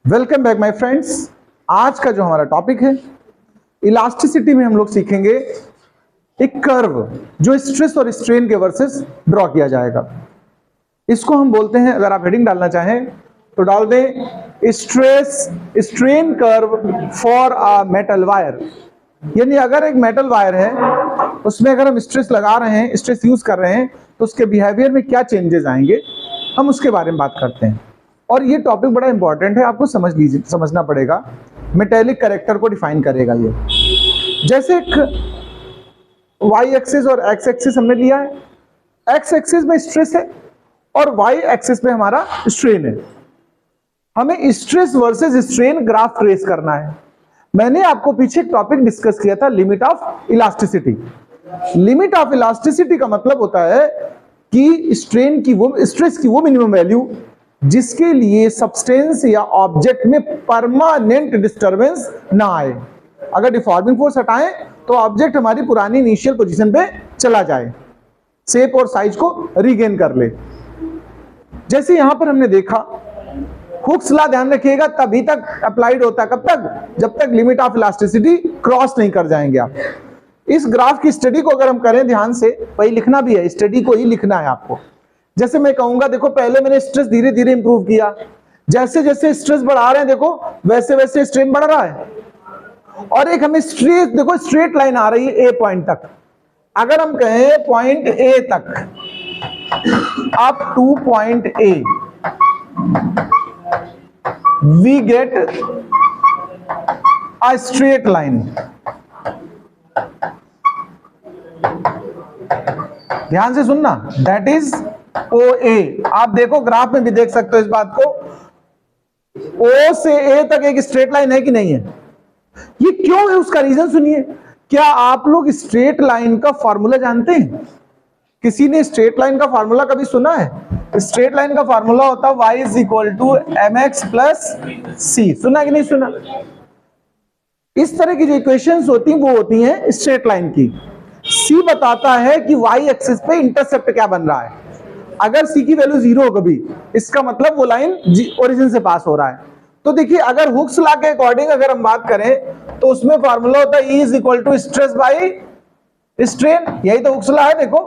Welcome back my friends. आज का जो हमारा टॉपिक है इलास्टिसिटी में हम लोग सीखेंगे एक कर्व जो स्ट्रेस और स्ट्रेन के वर्सेस ड्रॉ किया जाएगा। इसको हम बोलते हैं, अगर आप हेडिंग डालना चाहें तो डाल दें stress strain curve for a metal wire. यानी अगर एक मेटल वायर है उसमें अगर हम स्ट्रेस लगा रहे हैं, स्ट्रेस यूज कर रहे हैं, तो उसके बिहेवियर में क्या चेंजेस आएंगे हम उसके बारे में बात करते हैं। और ये टॉपिक बड़ा इंपॉर्टेंट है, आपको समझना पड़ेगा। मेटेलिक कैरेक्टर को डिफाइन करेगा ये। जैसे एक वाई एक्सिस और एक्स एक्सिस हमने लिया है, एक्स एक्सिस में स्ट्रेस है और वाई एक्सिस में हमारा स्ट्रेन है। हमें stress versus strain graph trace करना है। मैंने आपको पीछे एक टॉपिक डिस्कस किया था, limit of elasticity. Limit of elasticity का मतलब होता है कि स्ट्रेस की वो मिनिमम वैल्यू जिसके लिए सब्सटेंस या ऑब्जेक्ट में परमानेंट डिस्टरबेंस ना आए। अगर डिफॉर्मिंग फोर्स हटाएं तो ऑब्जेक्ट हमारी पुरानी इनिशियल पोजीशन पे चला जाए, शेप और साइज को रीगेन कर ले। जैसे यहां पर हमने देखा, हुक्स लॉ ध्यान रखिएगा तभी तक अप्लाइड होता है, कब तक? जब तक लिमिट ऑफ इलास्टिसिटी क्रॉस नहीं कर जाएंगे आप। इस ग्राफ की स्टडी को अगर हम करें ध्यान से, वही लिखना भी है, स्टडी को ही लिखना है आपको। जैसे मैं कहूंगा, देखो पहले मैंने स्ट्रेस धीरे धीरे इंप्रूव किया, जैसे जैसे स्ट्रेस बढ़ा रहे हैं देखो वैसे वैसे स्ट्रेन बढ़ रहा है। और एक हमें स्ट्रेट, देखो स्ट्रेट लाइन आ रही है ए पॉइंट तक। अगर हम कहें पॉइंट ए तक up to point A we get a straight line. ध्यान से सुनना, दैट इज ओ ए। आप देखो ग्राफ में भी देख सकते हो इस बात को, ओ से ए तक एक स्ट्रेट लाइन है कि नहीं है? ये क्यों है उसका रीजन सुनिए। क्या आप लोग स्ट्रेट लाइन का फॉर्मूला जानते हैं? किसी ने स्ट्रेट लाइन का फॉर्मूला कभी सुना है? स्ट्रेट लाइन का फॉर्मूला होता है y is equal to m x plus c. सुना कि नहीं सुना? इस तरह की जो इक्वेशंस होती हैं वो होती हैं स्ट्रेट लाइन की। सी बताता है कि y एक्सिस पे इंटरसेप्ट क्या बन रहा है। अगर सी की वैल्यू 0 हो कभी, इसका मतलब वो लाइन ओरिजिन से पास हो रहा है। तो देखिए, अगर हुक्स लॉ के अकॉर्डिंग अगर हम बात करें तो उसमें फॉर्मूला होता है E is equal to stress by strain. यही तो हुक्स लॉ है। देखो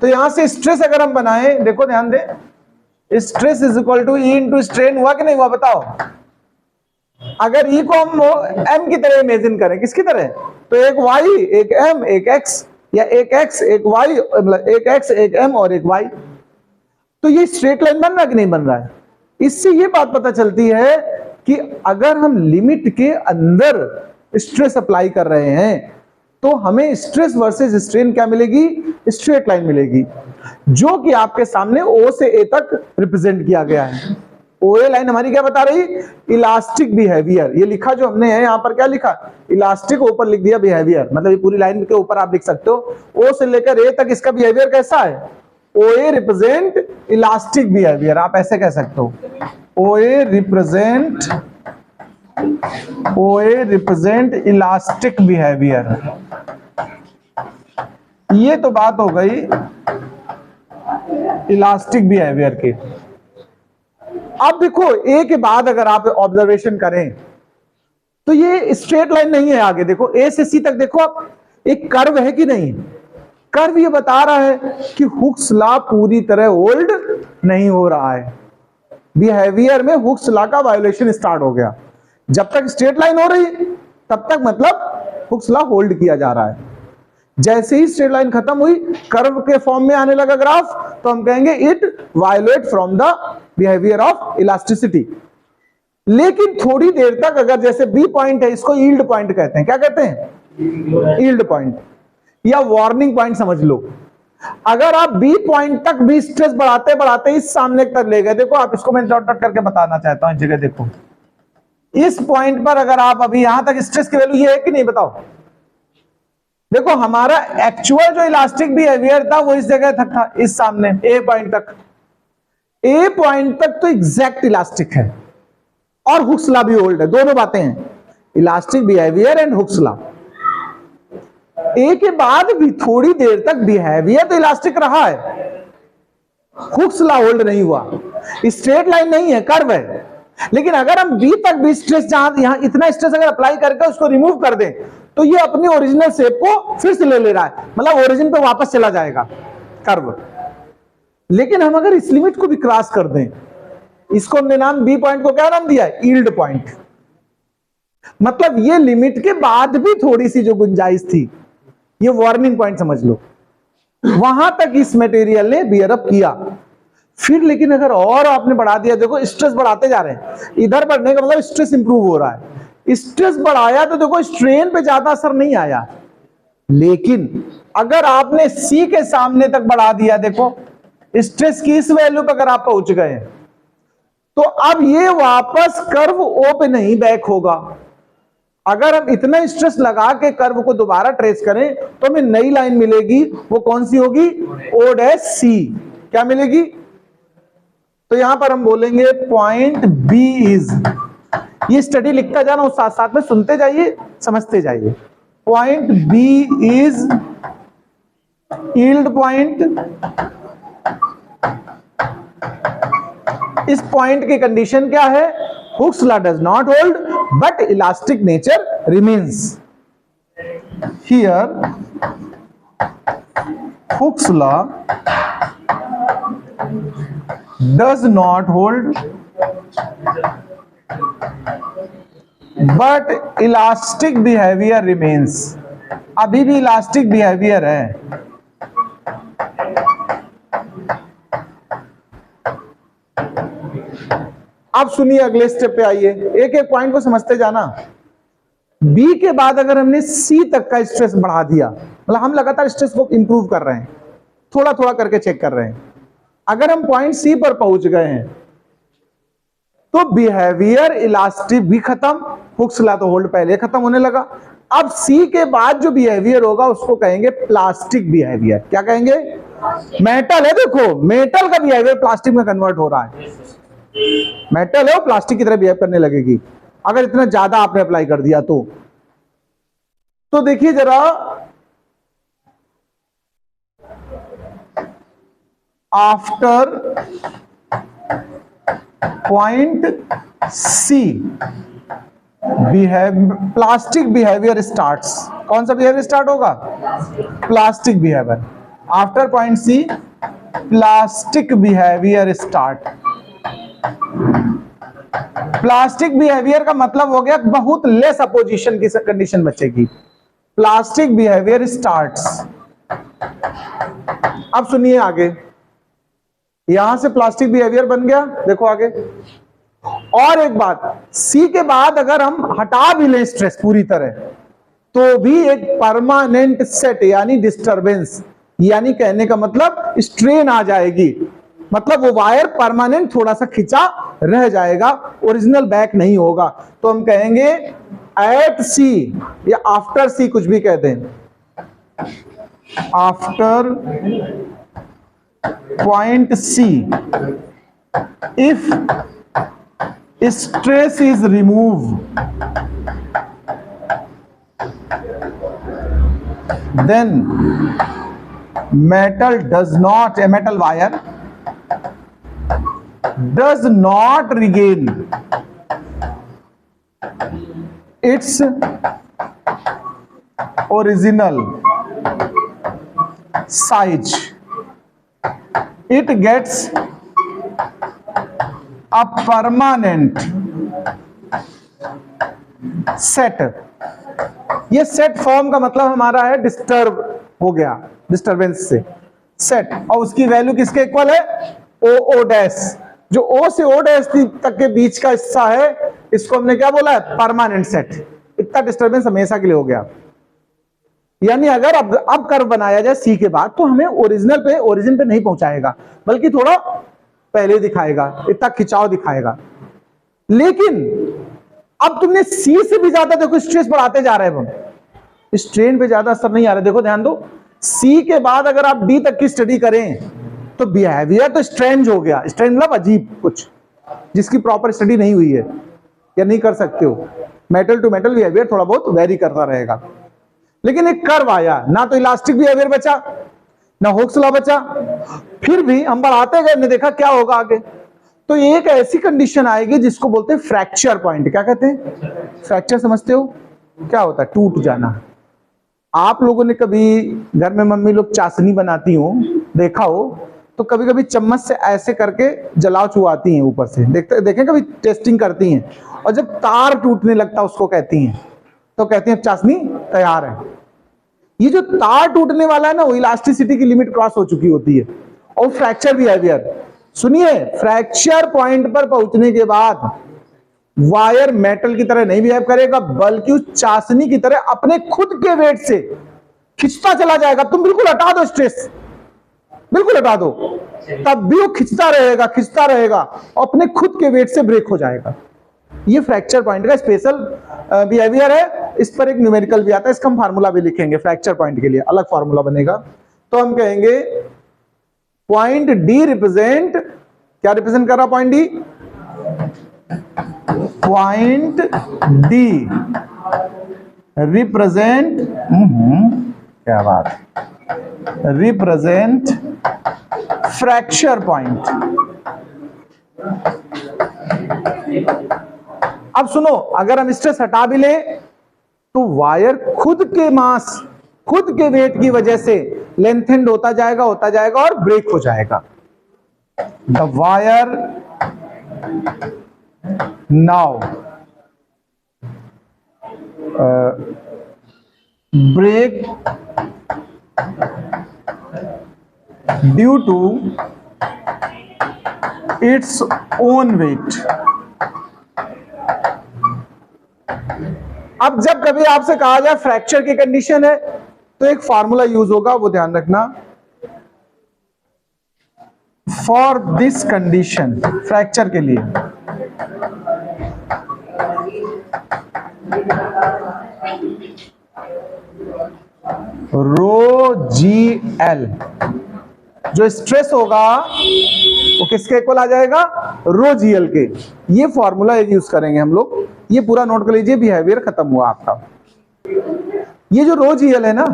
तो यहां से स्ट्रेस अगर हम बनाएं, देखो ध्यान दें, stress is equal to E into strain. हुआ कि नहीं हुआ बताओ? अगर E को हम M की तरह इमेजिन करें, किसकी तरह? तो एक Y एक M एक X, या एक X एक Y, मतलब एक X एक M और एक Y। तो ये स्ट्रेट लाइन बन रहा कि नहीं बन रहा है? इससे ये बात पता चलती है कि अगर हम लिमिट के अंदर स्ट्रेस अप्लाई कर रहे हैं तो हमें स्ट्रेस वर्सेस स्ट्रेन क्या मिलेगी? स्ट्रेट लाइन मिलेगी, जो कि आपके सामने O से A तक रिप्रेजेंट किया गया है। OA लाइन हमारी क्या बता रही? Elastic behaviour. ये लिखा जो हमने है यहां पर, क्या लिखा? इलास्टिक, ऊपर लिख दिया बिहेवियर। मतलब ये पूरी लाइन के ऊपर आप लिख सकते हो O से लेकर A तक इसका बिहेवियर कैसा है? OA represent elastic behaviour. आप ऐसे कह सकते हो, OA रिप्रेजेंट इलास्टिक बिहेवियर। ये तो बात हो गई इलास्टिक बिहेवियर की। अब देखो A के बाद अगर आप ऑब्जर्वेशन करें तो ये स्ट्रेट लाइन नहीं है। आगे देखो A से C तक देखो आप, एक कर्व है कि नहीं? कर्व ये बता रहा है कि हुक्स लॉ पूरी तरह होल्ड नहीं हो रहा है। बिहेवियर में हुक्स लॉ का वायोलेशन स्टार्ट हो गया। जब तक स्ट्रेट लाइन हो रही तब तक मतलब हुक्स लॉ होल्ड किया जा रहा है। जैसे ही स्ट्रेट लाइन खत्म हुई, कर्व के फॉर्म में आने लगा ग्राफ, तो हम कहेंगे it violet from the behaviour of elasticity. लेकिन थोड़ी देर तक अगर, जैसे बी पॉइंट है, इसको यील्ड पॉइंट कहते हैं। क्या कहते हैं? यील्ड पॉइंट या वार्निंग पॉइंट समझ लो। अगर आप बी पॉइंट तक भी स्ट्रेस बढ़ाते बढ़ाते इस सामने तक ले गए, देखो आप इसको मैं डॉट डॉट करके बताना चाहता हूं, जगह देखो इस पॉइंट पर अगर आप अभी यहां तक स्ट्रेस की वैल्यू ये है कि नहीं बताओ? देखो हमारा एक्चुअल जो इलास्टिक बिहेवियर था वो इस जगह तक था, इस सामने ए पॉइंट तक। ए पॉइंट तक तो एग्जैक्ट इलास्टिक है और हुक्स लॉ भी होल्ड है। दोनों बातें हैं, elastic behaviour and Hooke's law. ए के बाद भी थोड़ी देर तक बिहेवियर तो इलास्टिक रहा है, हुक्स लॉ होल्ड नहीं हुआ। स्ट्रेट लाइन नहीं है, कर्व है। लेकिन अगर हम बी तक भी स्ट्रेस, जहां यहां इतना स्ट्रेस अगर अप्लाई करके उसको रिमूव कर दें तो ये अपनी ओरिजिनल शेप को फिर से ले रहा है, मतलब ओरिजिन पे वापस चला जाएगा कर्व। लेकिन हम अगर इस लिमिट को भी क्रॉस कर दें, इसको हमने नाम बी पॉइंट को क्या नाम दिया है? Yield point. मतलब ये लिमिट के बाद भी थोड़ी सी जो गुंजाइश थी, ये वार्निंग पॉइंट समझ लो, वहां तक इस मटेरियल ने बियर अप किया। फिर लेकिन अगर और आपने बढ़ा दिया, देखो स्ट्रेस बढ़ाते जा रहे हैं, इधर बढ़ने का मतलब स्ट्रेस इंप्रूव हो रहा है, स्ट्रेस बढ़ाया तो देखो स्ट्रेन पे ज्यादा असर नहीं आया। लेकिन अगर आपने सी के सामने तक बढ़ा दिया, देखो स्ट्रेस की इस वैल्यू पर अगर आप पहुंच गए, तो अब ये वापस कर्व ओ पे नहीं बैक होगा। अगर हम इतना स्ट्रेस लगा के कर्व को दोबारा ट्रेस करें तो हमें नई लाइन मिलेगी, वो कौन सी होगी? O dash C. क्या मिलेगी? तो यहां पर हम बोलेंगे पॉइंट बी इज, ये स्टडी लिखता जाना, उस साथ साथ में सुनते जाइए, समझते जाइए। Point B is yield point. इस पॉइंट की कंडीशन क्या है? Hooke's law does not hold but elastic nature remains. Here Hooke's law does not hold but elastic behavior remains। अभी भी इलास्टिक बिहेवियर है। अब सुनिए, अगले स्टेप पे आइए, एक एक पॉइंट को समझते जाना। बी के बाद अगर हमने सी तक का स्ट्रेस बढ़ा दिया, मतलब हम लगातार स्ट्रेस को इंप्रूव कर रहे हैं, थोड़ा थोड़ा करके चेक कर रहे हैं, अगर हम पॉइंट सी पर पहुंच गए हैं तो बिहेवियर इलास्टिक भी खत्म, हुक्स लॉ तो होल्ड पहले खत्म होने लगा। अब सी के बाद जो बिहेवियर होगा उसको कहेंगे प्लास्टिक बिहेवियर। क्या कहेंगे? मेटल है, देखो मेटल का बिहेवियर प्लास्टिक में कन्वर्ट हो रहा है। मेटल है वो प्लास्टिक की तरह बिहेव करने लगेगी अगर इतना ज्यादा आपने अप्लाई कर दिया तो देखिए जरा, after point C plastic behaviour starts. कौन सा बिहेवियर स्टार्ट होगा? Plastic behaviour. After point C plastic behaviour start. Plastic behaviour का मतलब हो गया बहुत लेस अपोजिशन की कंडीशन बचेगी। Plastic behaviour starts. अब सुनिए आगे, यहां से प्लास्टिक बिहेवियर बन गया, देखो आगे। और एक बात, सी के बाद अगर हम हटा भी लें स्ट्रेस पूरी तरह, तो भी एक परमानेंट सेट यानी डिस्टरबेंस, यानी कहने का मतलब स्ट्रेन आ जाएगी, मतलब वो वायर परमानेंट थोड़ा सा खिंचा रह जाएगा, ओरिजिनल बैक नहीं होगा। तो हम कहेंगे एट सी या आफ्टर सी, कुछ भी कहते हैं, after point see if stress is removed then metal does not, a metal wire does not regain its original size, it gets a permanent set. ये सेट फॉर्म का मतलब हमारा है डिस्टर्ब हो गया, डिस्टरबेंस से सेट, और उसकी वैल्यू किसके इक्वल है? ओ ओ डैश। जो ओ से ओ डैश तक के बीच का हिस्सा है, इसको हमने क्या बोला है? Permanent set. इतना डिस्टरबेंस हमेशा के लिए हो गया। यानी अगर अब कर्व बनाया जाए सी के बाद, तो हमें ओरिजिनल पे, ओरिजिन पे नहीं पहुंचाएगा, बल्कि थोड़ा पहले दिखाएगा, इतना खिंचाव दिखाएगा। लेकिन अब तुमने सी से भी ज्यादा देखो स्ट्रेस बढ़ाते जा रहे हैं, स्ट्रेन पे ज्यादा असर नहीं आ रहा। देखो ध्यान दो, सी के बाद अगर आप डी तक की स्टडी करें तो बिहेवियर तो स्ट्रेंज हो गया। स्ट्रेंज मतलब अजीब कुछ, जिसकी प्रॉपर स्टडी नहीं हुई है या नहीं कर सकते हो। मेटल टू मेटल बिहेवियर थोड़ा बहुत वेरी करता रहेगा। लेकिन एक कर्व आया, ना तो इलास्टिक बिहेवियर बचा, ना हुक्स लॉ बचा, फिर भी हम बढ़ाते गए, हमने देखा क्या होगा आगे। तो एक ऐसी कंडीशन आएगी जिसको बोलते हैं फ्रैक्चर पॉइंट। क्या कहते हैं? फ्रैक्चर समझते हो क्या होता है? टूट जाना। आप लोगों ने कभी घर में मम्मी लोग चाशनी बनाती हो, देखा हो, तो कभी कभी चम्मच से ऐसे करके जलाव चुआती हैं ऊपर से, देखें कभी टेस्टिंग करती हैं, और जब तार टूटने लगता उसको कहती हैं, तो कहती हैं चाशनी तैयार है। ये जो तार टूटने वाला है ना, वो इलास्टिसिटी की लिमिट क्रॉस हो चुकी होती है। और फ्रैक्चर बिहेवियर सुनिए, फ्रैक्चर पॉइंट पर पहुंचने के बाद वायर मेटल की तरह नहीं बिहेव करेगा, बल्कि उस चाशनी की तरह अपने खुद के वेट से खिंचता चला जाएगा। तुम बिल्कुल हटा दो स्ट्रेस, बिल्कुल हटा दो, तब भी वो खिंचता रहेगा और अपने खुद के वेट से ब्रेक हो जाएगा। ये फ्रैक्चर पॉइंट का स्पेशल बिहेवियर है। इस पर एक न्यूमेरिकल भी आता है, इसका हम फार्मूला भी लिखेंगे। फ्रैक्चर पॉइंट के लिए अलग फार्मूला बनेगा। तो हम कहेंगे पॉइंट डी रिप्रेजेंट, क्या रिप्रेजेंट कर रहा point D? Point D represent, क्या बात, रिप्रेजेंट फ्रैक्चर पॉइंट। अब सुनो, अगर हम स्ट्रेस हटा भी ले तो वायर खुद के मास, खुद के वेट की वजह से लेंथेंड होता जाएगा और ब्रेक हो जाएगा। The wire now break due to its own weight. अब जब कभी आपसे कहा जाए फ्रैक्चर की कंडीशन है, तो एक फार्मूला यूज होगा, वो ध्यान रखना। फॉर दिस कंडीशन, फ्रैक्चर के लिए रो जी एल, जो स्ट्रेस होगा वो किसके इक्वल आ जाएगा? रो जी एल के। ये फॉर्मूला यूज करेंगे हम लोग। ये पूरा नोट कर लीजिए, बिहेवियर खत्म हुआ आपका। ये जो रो जी एल है ना,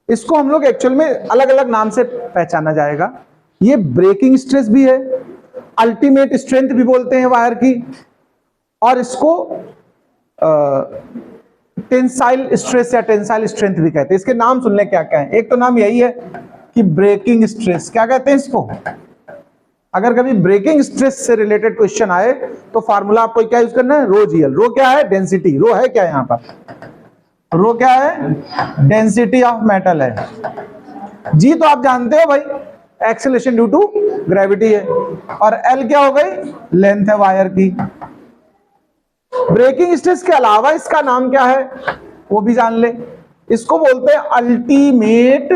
इसको हम लोग एक्चुअल में अलग अलग नाम से पहचाना जाएगा। ये ब्रेकिंग स्ट्रेस भी है, अल्टीमेट स्ट्रेंथ भी बोलते हैं वायर की, और इसको टेंसाइल स्ट्रेस या टेंसाइल स्ट्रेंथ भी कहते हैं। इसके नाम सुन ले क्या क्या है। एक तो नाम यही है कि ब्रेकिंग स्ट्रेस, क्या कहते हैं इसको? अगर कभी ब्रेकिंग स्ट्रेस से रिलेटेड क्वेश्चन आए तो फार्मूला आपको क्या यूज करना है? रो जी एल। रो क्या है? डेंसिटी। रो है क्या यहां पर? रो क्या है? डेंसिटी ऑफ मेटल है। जी तो आप जानते हो भाई, एक्सेलरेशन ड्यू टू ग्रेविटी है, और एल क्या हो गई? लेंथ है वायर की। ब्रेकिंग स्ट्रेस के अलावा इसका नाम क्या है वो भी जान ले। इसको बोलते हैं अल्टीमेट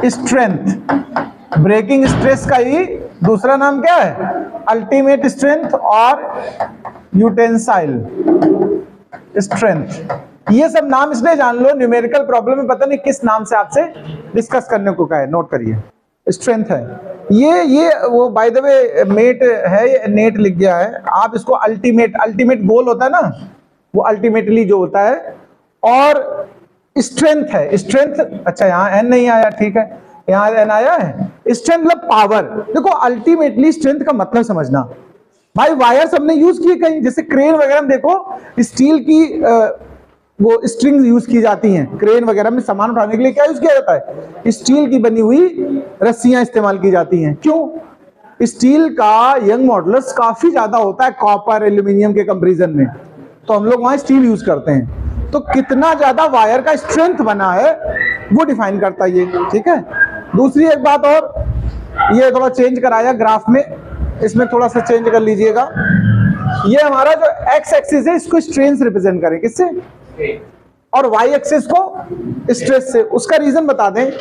स्ट्रेंथ। ब्रेकिंग स्ट्रेस का ही दूसरा नाम क्या है? अल्टीमेट स्ट्रेंथ और यूटेंसाइल स्ट्रेंथ। ये सब नाम इसलिए जान लो, न्यूमेरिकल प्रॉब्लम में पता नहीं किस नाम से आपसे डिस्कस करने को कहा है, नोट करिए। स्ट्रेंथ है ये वो बाय द वे मेट है, नेट लिख गया है। आप इसको अल्टीमेट गोल होता है ना, वो अल्टीमेटली जो होता है। और स्ट्रेंथ है, स्ट्रेंथ, अच्छा यहाँ एन नहीं आया, ठीक है, यहाँ एन आया है। स्ट्रेंथ मतलब पावर। देखो अल्टीमेटली स्ट्रेंथ का मतलब समझना भाई। वायर सबने यूज किए कहीं, जैसे क्रेन वगैरह में देखो स्टील की वो स्ट्रिंग्स यूज की जाती हैं। क्रेन वगैरह में सामान उठाने के लिए क्या यूज किया जाता है? स्टील की बनी हुई रस्सियां इस्तेमाल की जाती हैं। क्यों? स्टील का यंग मॉडुलस काफी ज्यादा होता है कॉपर एल्यूमिनियम के कंपैरिजन में, तो हम लोग वहां स्टील यूज करते हैं। तो कितना ज्यादा वायर का स्ट्रेंथ बना है वो डिफाइन करता है ये, ठीक है। दूसरी एक बात और, ये थोड़ा चेंज कराया ग्राफ में, इसमें थोड़ा सा चेंज कर लीजिएगा। ये हमारा जो एक्स एक्सिस है इसको स्ट्रेन से रिप्रेजेंट करें, किससे? और वाई एक्सिस को स्ट्रेस से। उसका रीजन बता दें,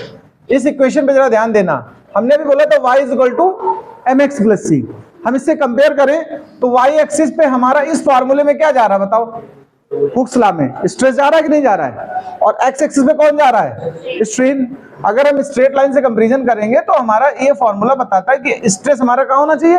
इस इक्वेशन पे जरा ध्यान देना। हमने भी बोला था y is equal to mx plus c. हम इससे कंपेयर करें तो वाई एक्सिस पे हमारा इस फॉर्मूले में क्या जा रहा है बताओ? हुक्स लॉ में स्ट्रेस जा रहा है कि नहीं जा रहा है? और एक्स एक्सिस पे कौन जा रहा है? स्ट्रेन। अगर हम स्ट्रेट लाइन से कंपैरिजन करेंगे तो हमारा ये फॉर्मूला बताता है कि स्ट्रेस हमारा कहां होना चाहिए?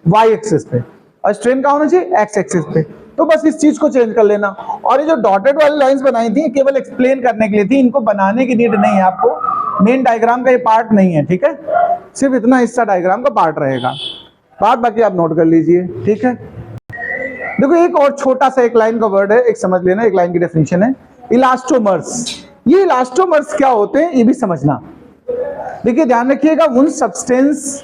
वाई एक्सिस पे, और स्ट्रेन कहां होना चाहिए? एक्स एक्सिस पे। तो बस इस चीज को चेंज कर लेना। और ये जो डॉटेड वाली लाइंस बनाई थी केवल एक्सप्लेन करने के लिए थी, इनको बनाने की नीड नहीं है आपको। मेन डायग्राम का ये पार्ट नहीं है, ठीक है, सिर्फ इतना हिस्सा डायग्राम का पार्ट रहेगा। बात बाकी आप नोट कर लीजिए, ठीक है। देखो एक और छोटा सा एक लाइन का वर्ड है, एक समझ लेना, एक लाइन की डेफिनेशन है इलास्टोमर्स। ये इलास्टोमर्स क्या होते हैं ये भी समझना। देखिए ध्यान रखिएगा, उन सब्सटेंस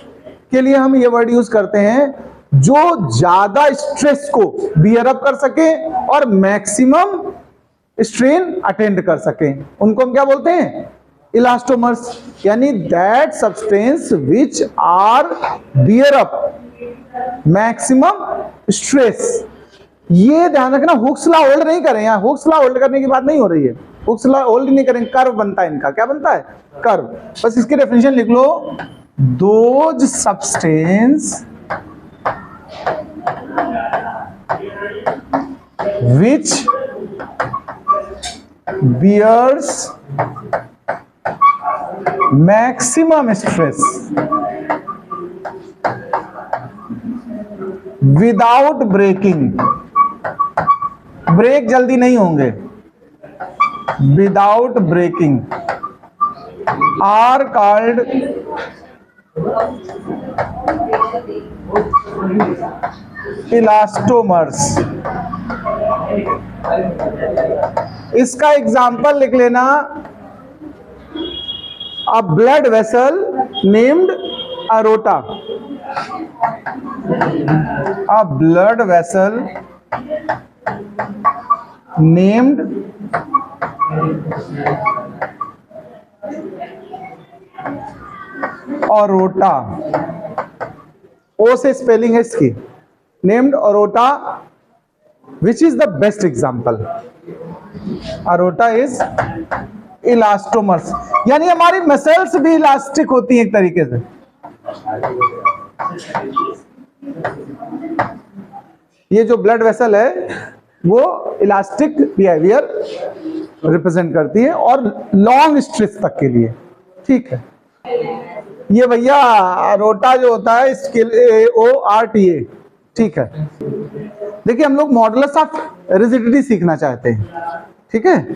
के लिए हम ये वर्ड यूज करते हैं जो ज्यादा स्ट्रेस को बियर अप कर सके और मैक्सिमम स्ट्रेन अटेंड कर सके, उनको हम क्या बोलते हैं, इलास्टोमर्स। यानी that substance which are bear up maximum stress. ये ध्यान रखना, हुक्स लॉ होल्ड नहीं करें, यहाँ हुक्स लॉ होल्ड करने की बात नहीं हो रही है, हुक्स लॉ होल्ड नहीं करें, कर्व बनता है इनका, क्या बनता है, कर्व। बस इसकी डेफिनेशन लिख लो, those substance which bears maximum stress without breaking, break जल्दी नहीं होंगे, without breaking are called elastomers. इसका एग्जाम्पल लिख लेना, a blood vessel named aorta, a blood vessel named aorta, O से स्पेलिंग है इसकी, named aorta, which is the best example. Aorta is elastomers, यानी हमारी मसल्स भी इलास्टिक होती हैं एक तरीके से। ये जो ब्लड वेसल है वो इलास्टिक बिहेवियर रिप्रेजेंट करती है और लॉन्ग स्ट्रेस तक के लिए, ठीक है। ये भैया अरोटा जो होता है इसके लिए ORTA, ठीक है। देखिए हम लोग मॉडुलस ऑफ रिजिडिटी सीखना चाहते हैं, ठीक है।